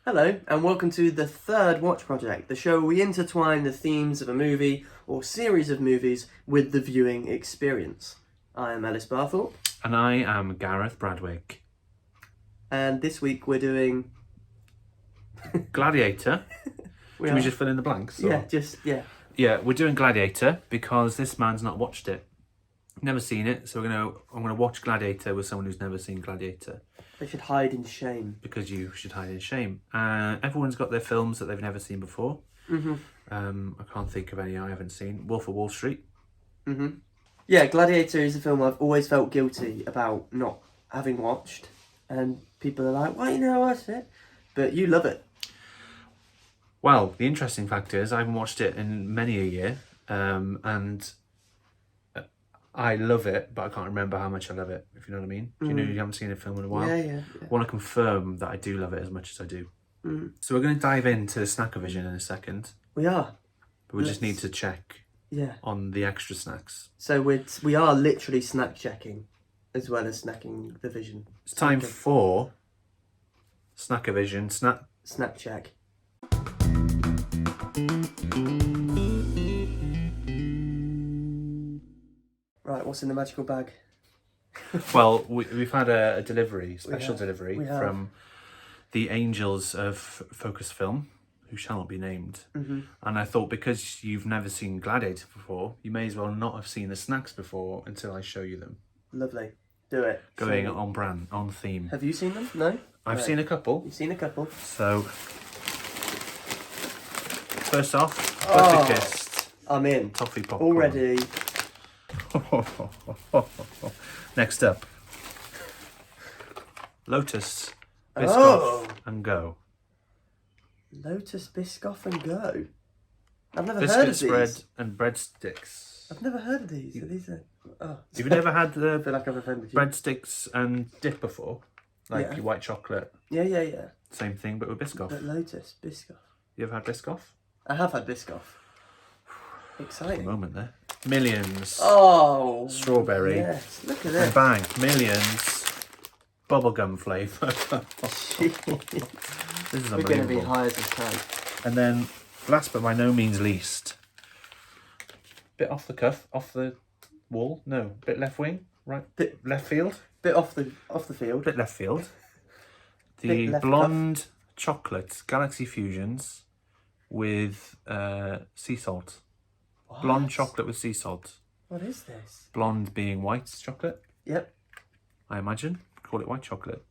Hello, and welcome to the third Watch Project, the show where we intertwine the themes of a movie or series of movies with the viewing experience. I am Ellis Barthorpe. And I am Gareth Bradwick. And this week we're doing... Gladiator. Can we just fill in the blanks? Or... Yeah. Yeah, we're doing Gladiator because this man's not watched it. Never seen it, so I'm gonna watch Gladiator with someone who's never seen Gladiator. They should hide in shame. Because you should hide in shame. Everyone's got their films that they've never seen before. Mm-hmm. I can't think of any I haven't seen. Wolf of Wall Street. Mm-hmm. Yeah, Gladiator is a film I've always felt guilty about not having watched. And people are like, why you never watched it? But you love it. Well, the interesting fact is I haven't watched it in many a year. And I love it, but I can't remember how much I love it, if you know what I mean. Do you know you haven't seen a film in a while? Yeah. I want to confirm that I do love it as much as I do. Mm. So we're going to dive into Snackovision in a second. We are. But we just need to check on the extra snacks. So we are literally snack checking as well as snacking the vision. It's time for Snackovision. Snack check. Right, what's in the magical bag? Well, we've had a special delivery from the angels of Focus Film, who shall not be named. Mm-hmm. And I thought because you've never seen Gladiator before, you may as well not have seen the snacks before until I show you them. Lovely. Do it. Going on brand, on theme. Have you seen them? No? I've seen a couple. You've seen a couple. So, first off, Butter Kissed. I'm in. Toffee popcorn. Already. Next up, Lotus Biscoff and Go. Lotus Biscoff and Go. I've never Biscuit heard of spread these. and breadsticks. I've never heard of these. These are... Oh. You've never had I feel like I've offended you. breadsticks and dip before? Like your white chocolate? Yeah. Same thing, but with Biscoff. But Lotus Biscoff. You ever had Biscoff? I have had Biscoff. Exciting. A moment there. Millions. Oh. Strawberry. Yes. Look at And this. bang, millions. Bubblegum flavour. This is We're going to be unbelievable. high as a kite. And then, last but by no means least, bit off the cuff, off the wall. No, bit left wing, right? Bit left field. Bit off the field. Bit left field. The Bit left blonde chocolate Galaxy Fusions with sea salt. What? Blonde chocolate with sea salt. What is this? Blonde being white chocolate. Yep. I imagine. Call it white chocolate.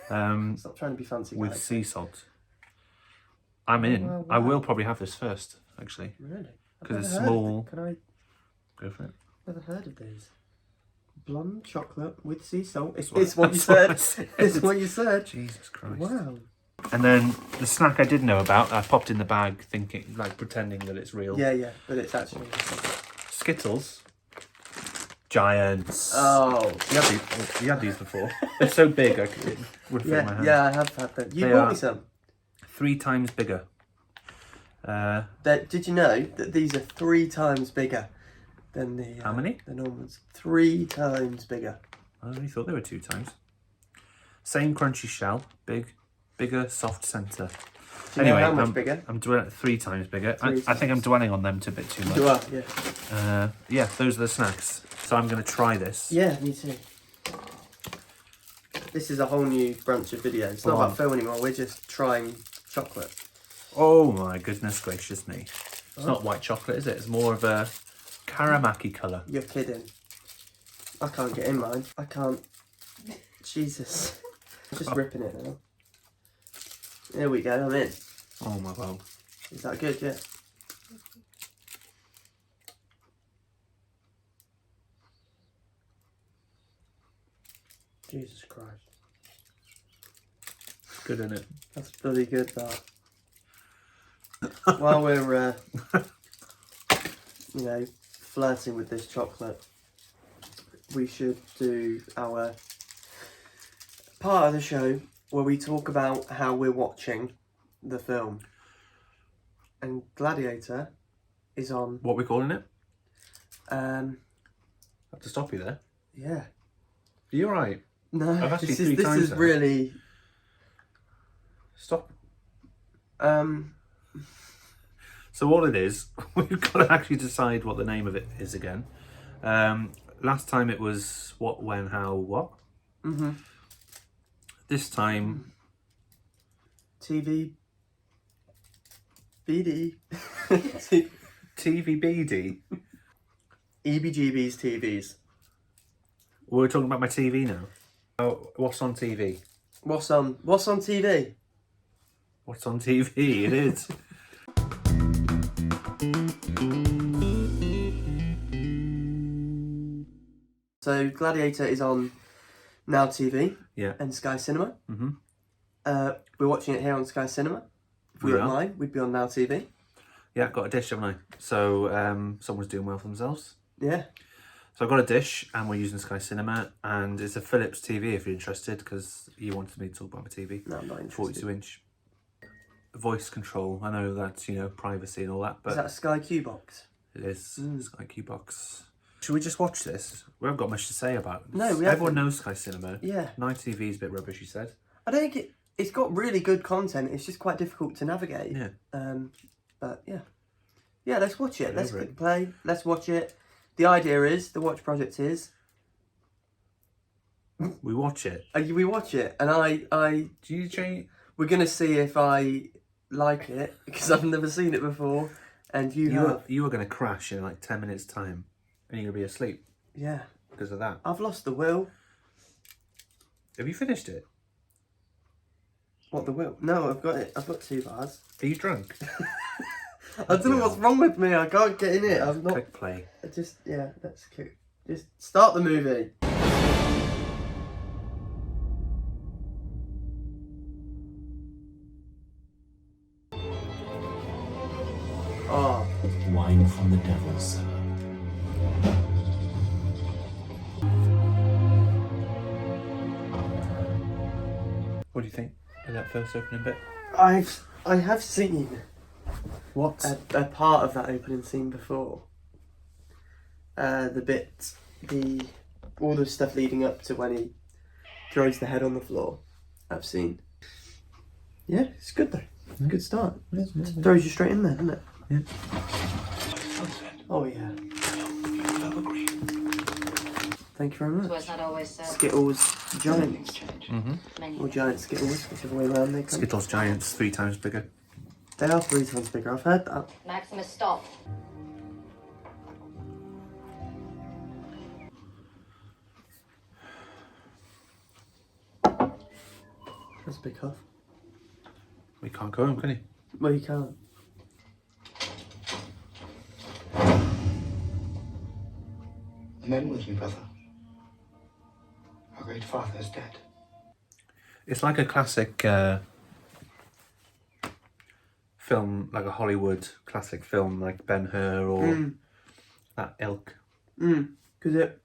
Stop trying to be fancy. With guys. sea salt. I'm in. Wow. I will probably have this first, actually. Really? Because it's small. Can I? Go for it. Never heard of these. Blonde chocolate with sea salt. It's That's what you what I said. said. It's what you said. Jesus Christ. Wow. And then the snack I did know about, I popped in the bag thinking, like pretending that it's real. Yeah, but it's actually. Skittles. Giants. Oh. You had these before. They're so big I could would fit in my hand. Yeah, I have had them. You They bought are me some. 3 times bigger. Did you know that these are 3 times bigger than the... How many? The normal ones. 3 times bigger. I only thought they were 2 times. Same crunchy shell, bigger, soft centre. Do you know how much bigger? I'm 3 times bigger. I think I'm times. dwelling on them a bit too much. You are, yeah. Yeah, those are the snacks. So I'm going to try this. Yeah, me too. This is a whole new branch of videos. It's not about film anymore. We're just trying chocolate. Oh my goodness gracious me. It's not white chocolate, is it? It's more of a caramaki colour. You're kidding. I can't get in mine. I can't. Jesus. I'm just ripping it now. There we go, I'm in. Oh my God. Is that good? Yeah. Jesus Christ. It's good, isn't it? That's bloody good, that. While we're, flirting with this chocolate, we should do our part of the show where we talk about how we're watching the film. And Gladiator is on... What are we calling it? I have to stop you there. Yeah. Are you alright? No, I've asked you this 3 is times now. really... Stop. So all it is, we've got to actually decide what the name of it is again. Last time it was what, when, how, what. Mm-hmm. This time, TV BD. TVBD. EBGB's TVs. We're talking about my TV now. Oh, what's on TV? What's on TV? What's on TV? It is. So Gladiator is on NowTV. Yeah. And Sky Cinema. Mm-hmm. We're watching it here on Sky Cinema. If we were online, we'd be on NowTV. Yeah, got a dish, haven't I? So someone's doing well for themselves. Yeah. So I've got a dish and we're using Sky Cinema, and it's a Philips TV if you're interested, because you wanted me to talk about my TV. No, I'm not interested. 42-inch. Voice control. I know that's, you know, privacy and all that, but... Is that a Sky Q box? It is. Sky Q box. Should we just watch this? We haven't got much to say about it. No, we haven't. Everyone knows Sky Cinema. Yeah. NowTV is a bit rubbish, you said. I don't think it's got really good content. It's just quite difficult to navigate. Yeah. But yeah. Yeah, let's watch it. Let's over it. click play. Let's watch it. The idea is, the Watch Project is... We watch it. We watch it, and Do you change... we're going to see if I like it, because I've never seen it before, and you have. You were going to crash in like 10 minutes' time, and you're going to be asleep Yeah. because of that. I've lost the will. Have you finished it? What, the will? No, I've got it. I've got 2 bars. Are you drunk? I don't know what's wrong with me. I can't get in it. I'm not. Click play. Let's click. Just start the movie. Oh. Wine from the devil's cellar. What do you think of that first opening bit? I have seen What? a part of that opening scene before. All the stuff leading up to when he throws the head on the floor. I've seen. Yeah, it's good though. Good start. Yeah. Throws you straight in there, doesn't it? Yeah. Oh yeah. Thank you very much. So it's not always Skittles Giants. Mm-hmm. Or Giant Skittles, whichever way around they come. Skittles Giants, 3 times bigger. They are 3 times bigger, I've heard that. Maximus, stop. That's a big huff. We can't go home, can you? Well, you can't. Men with me, brother. Our great father is dead. It's like a classic film, like a Hollywood classic film, like Ben-Hur or that ilk. Because it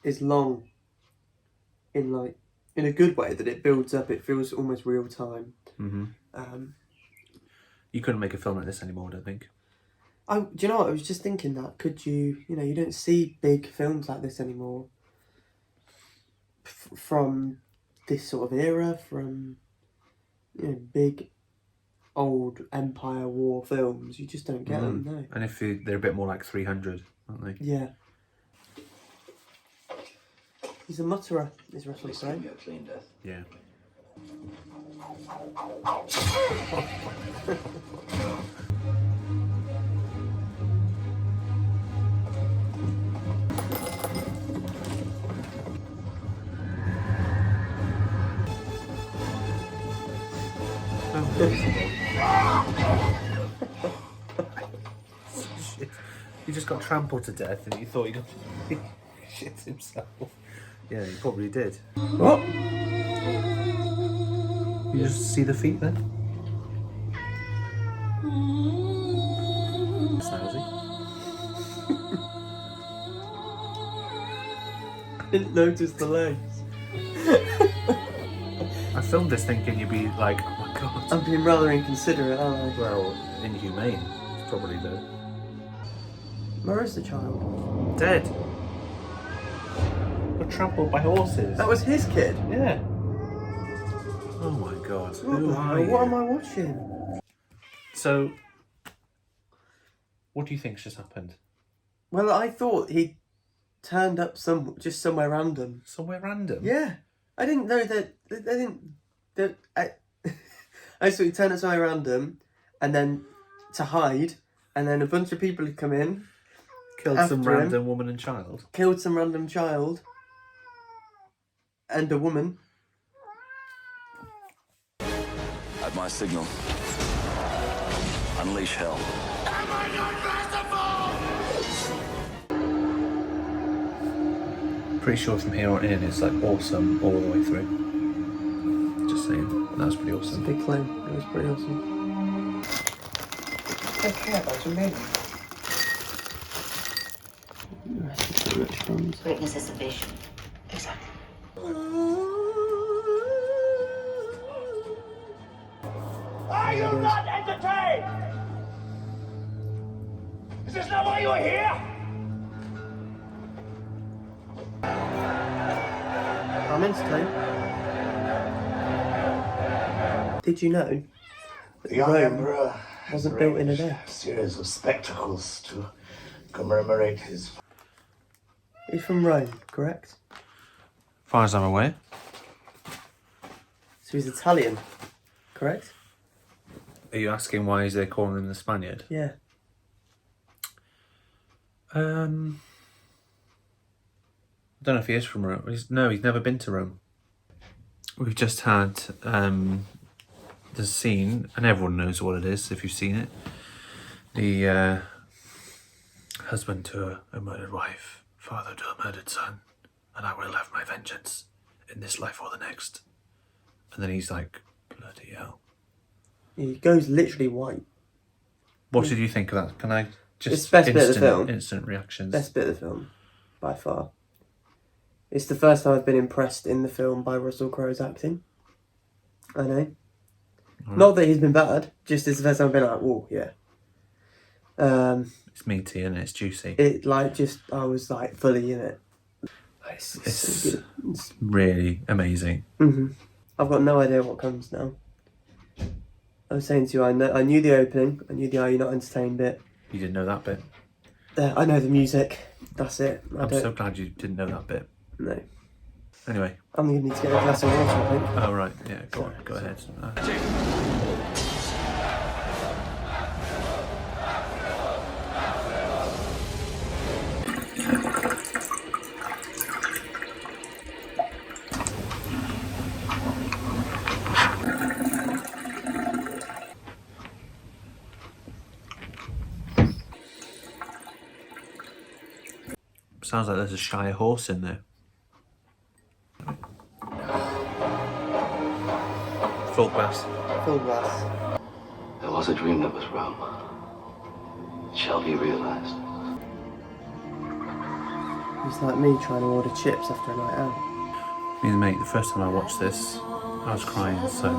is long in a good way, that it builds up. It feels almost real time. Mm-hmm. You couldn't make a film like this anymore, I don't think. Do you know what? I was just thinking that. Could you don't see big films like this anymore from this sort of era, from big old Empire War films. You just don't get them, no. And if they're a bit more like 300, aren't they? Yeah. He's a mutterer, is Russell Please Crowe. give me a clean death. Yeah. Shit. He just got trampled to death and you thought he got shit himself. Yeah, he probably did. What? You just see the feet then? Snazzy. Didn't notice the legs. I filmed this thinking you'd be like, oh my god. I'm being rather inconsiderate, aren't I? Well, inhumane, probably though. Where is the child? Dead. Got trampled by horses. That was his kid. Yeah. Oh my god. What Who the are hell? you? What am I watching? So, what do you think's just happened? Well, I thought he turned up just somewhere random. Somewhere random? Yeah, I didn't know that. I didn't. That I. I just thought he turned up somewhere random, and then to hide, and then a bunch of people had come in, Killed some after him. random woman and child. killed some random child, and a woman. At my signal, unleash hell. Pretty sure from here on in it's like awesome all the way through. Just saying. That was pretty It's a awesome. big claim. It was pretty awesome. Okay, that's amazing. Witnesses a vision. Exactly. Are you not entertained? Is this not why you are here? I'm entertained. Did you know The young Rome emperor wasn't built in a day? arranged a series of spectacles to commemorate his. He's from Rome, correct? As far as I'm aware. So he's Italian, correct? Are you asking why is they calling him the Spaniard? Yeah. I don't know if he is from Rome. He's never been to Rome. We've just had the scene, and everyone knows what it is if you've seen it. The husband to a murdered wife, father to a murdered son, and I will have my vengeance in this life or the next. And then he's like, bloody hell. He goes literally white. What did you think of that? Can I just It's the best bit of the film. instant reactions? Best bit of the film, by far. It's the first time I've been impressed in the film by Russell Crowe's acting. I know. Not that he's been bad, just it's the first time I've been like, oh, yeah. It's meaty and it's juicy. It, like, just, I was, like, fully in it. It's so good. really amazing. I've got no idea what comes now. I was saying to you, I knew the opening, I knew the Are You Not Entertained bit. You didn't know that bit. I know the music, that's it. I'm so glad you didn't know that bit. No. Anyway. I'm going to need to get a glass of water, I think. Oh, right. Yeah, go ahead. Sounds like there's a shy horse in there. Full glass. Full glass. There was a dream that was Rome. It shall be realized. It's like me trying to order chips after a night out. Me and mate, the first time I watched this, I was crying, so...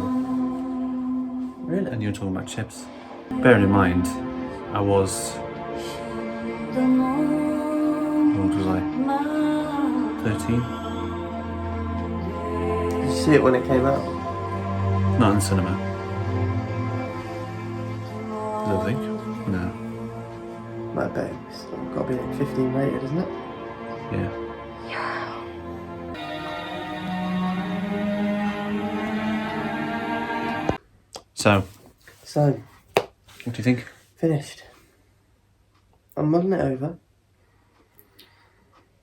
Really? And you were talking about chips. Bearing in mind, I was... How old was I? 13? Did you see it when it came out? Not in the cinema. I don't think. No. My bet it's got to be like 15 rated, isn't it? Yeah. So, what do you think? Finished. I'm mulling it over.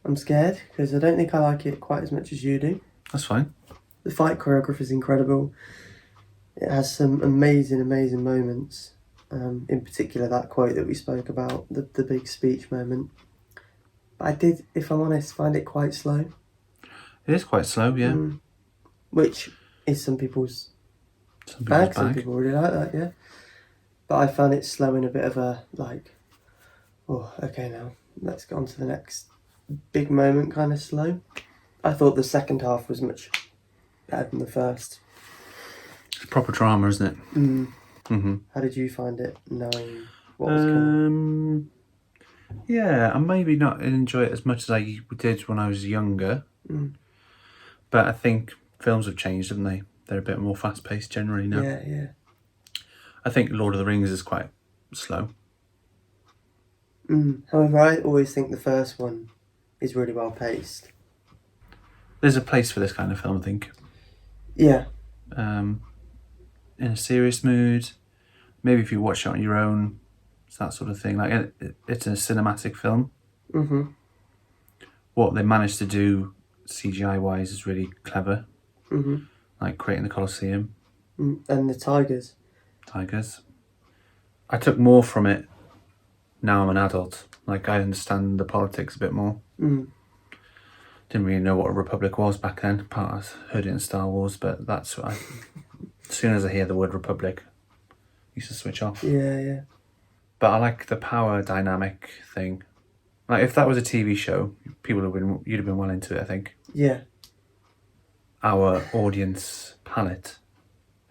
I'm scared because I don't think I like it quite as much as you do. That's fine. The fight choreography is incredible. It has some amazing, amazing moments. In particular, that quote that we spoke about, the big speech moment. But I did, if I'm honest, find it quite slow. It is quite slow, yeah. Which is some people's Some people's bag. Some bag. people really like that, yeah. But I found it slow in a bit of a, like, oh, okay now, let's get on to the next big moment kind of slow. I thought the second half was much better than the first. It's proper drama, isn't it? How did you find it, knowing what was coming? Yeah, I maybe not enjoy it as much as I did when I was younger. But I think films have changed, haven't they? They're a bit more fast paced generally now. Yeah, yeah. I think Lord of the Rings is quite slow. However, I always think the first one is really well paced. There's a place for this kind of film, I think. Yeah. In a serious mood, maybe if you watch it on your own, it's that sort of thing. Like it's a cinematic film. Mm-hmm. What they managed to do CGI wise is really clever. Mm-hmm. Like creating the Colosseum, And the tigers. I took more from it now I'm an adult. Like I understand the politics a bit more. Didn't really know what a republic was back then. Part I heard it in Star Wars, but that's what as soon as I hear the word republic, I used to switch off. Yeah. But I like the power dynamic thing. Like if that was a TV show, you'd have been well into it, I think. Yeah. Our audience palette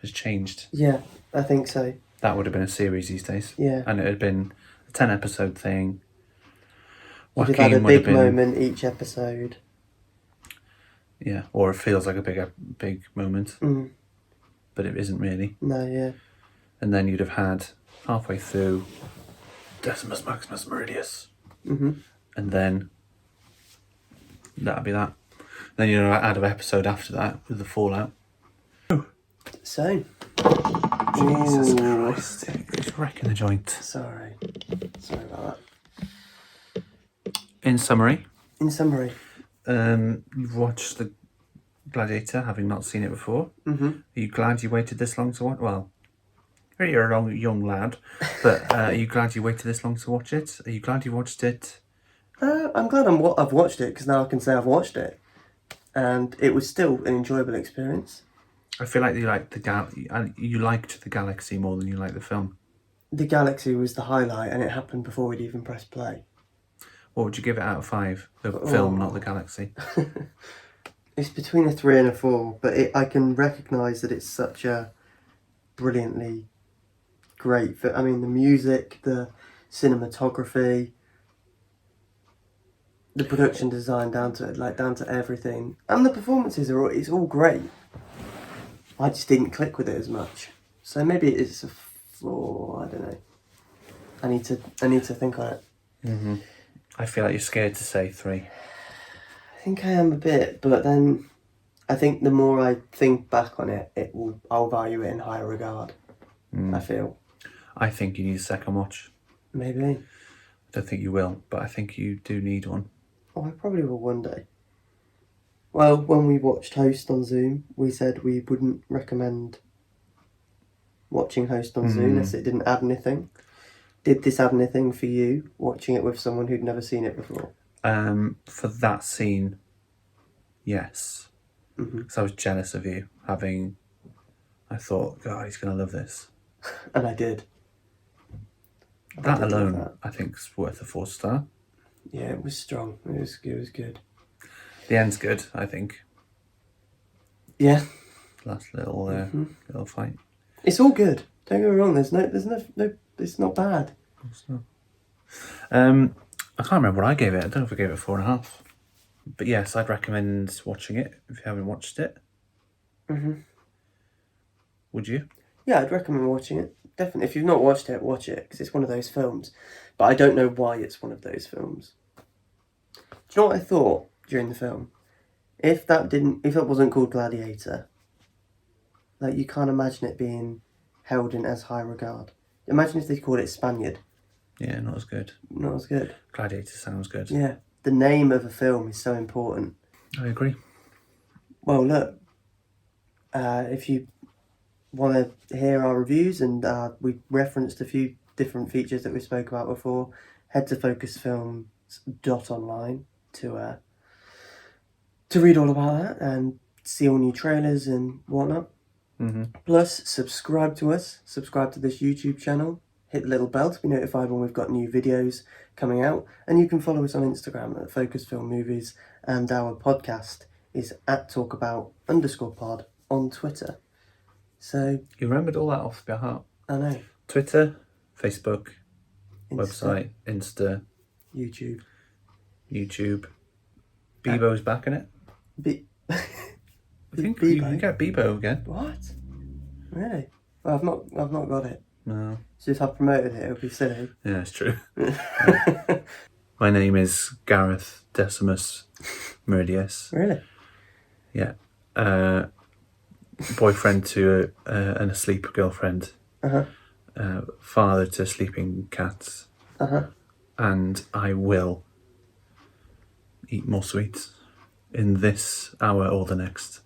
has changed. Yeah, I think so. That would have been a series these days. Yeah. And it had been a 10-episode thing. You'd have had a would have big moment each episode. Yeah, or it feels like a big moment. But it isn't really. No, yeah. And then you'd have had halfway through Decimus Maximus Meridius. And then that'd be that. Then you'd add an episode after that with the fallout. So. Jesus Ooh. Christ. It's wrecking the joint. Sorry about that. In summary, you've watched the Gladiator, having not seen it before. Are you glad you waited this long to watch? Well, you're a young lad, but are you glad you waited this long to watch it? Are you glad you watched it? I'm glad I've watched it, because now I can say I've watched it, and it was still an enjoyable experience. I feel like you liked the galaxy more than you liked the film. The galaxy was the highlight, and it happened before we'd even pressed play. What would you give it out of 5? The film, not the galaxy. It's between a 3 and a 4, but I can recognise that it's such a brilliantly great film. I mean, the music, the cinematography, the production design, down to everything, and the performances it's all great. I just didn't click with it as much, so maybe it's a 4. I don't know. I need to think on it. I feel like you're scared to say 3. I think I am a bit, but then I think the more I think back on it, I'll value it in higher regard. I feel. I think you need a second watch. Maybe. I don't think you will, but I think you do need one. Oh, I probably will one day. Well, when we watched Host on Zoom, we said we wouldn't recommend watching Host on Zoom as it didn't add anything. Did this add anything for you, watching it with someone who'd never seen it before? For that scene, yes. Because I was jealous of you I thought, God, he's going to love this. And I did. That did love alone, that. I think, is worth a 4-star. Yeah, it was strong. It was good. The end's good, I think. Yeah. Last little fight. It's all good. Don't get me wrong. There's no. It's not bad. I can't remember what I gave it. I don't know if I gave it 4.5. But yes, I'd recommend watching it if you haven't watched it. Would you? Yeah, I'd recommend watching it. Definitely. If you've not watched it, watch it, because it's one of those films. But I don't know why it's one of those films. Do you know what I thought during the film? If that wasn't called Gladiator, like, you can't imagine it being held in as high regard. Imagine if they called it Spaniard. Yeah, not as good. Not as good. Gladiator sounds good. Yeah. The name of a film is so important. I agree. Well, look, if you want to hear our reviews, and we referenced a few different features that we spoke about before, head to focusfilms.online to read all about that and see all new trailers and whatnot. Plus, subscribe to us. Subscribe to this YouTube channel. Hit the little bell to be notified when we've got new videos coming out. And you can follow us on Instagram at Focus Film Movies, and our podcast is at talkabout_pod on Twitter. So You remembered all that off by heart. I know. Twitter, Facebook, Insta, website, Insta, YouTube. Bebo's back in it. I think you can get Bebo again. What? Really? Well, I've not got it. No. So if I promoted it, it would be silly. Yeah, it's true. My name is Gareth Decimus Meridius. Really? Yeah. Boyfriend to an asleep girlfriend. Father to sleeping cats. And I will eat more sweets in this hour or the next.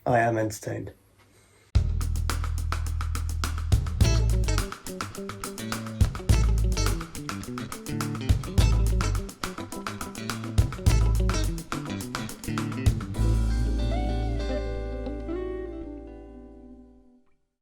I am entertained.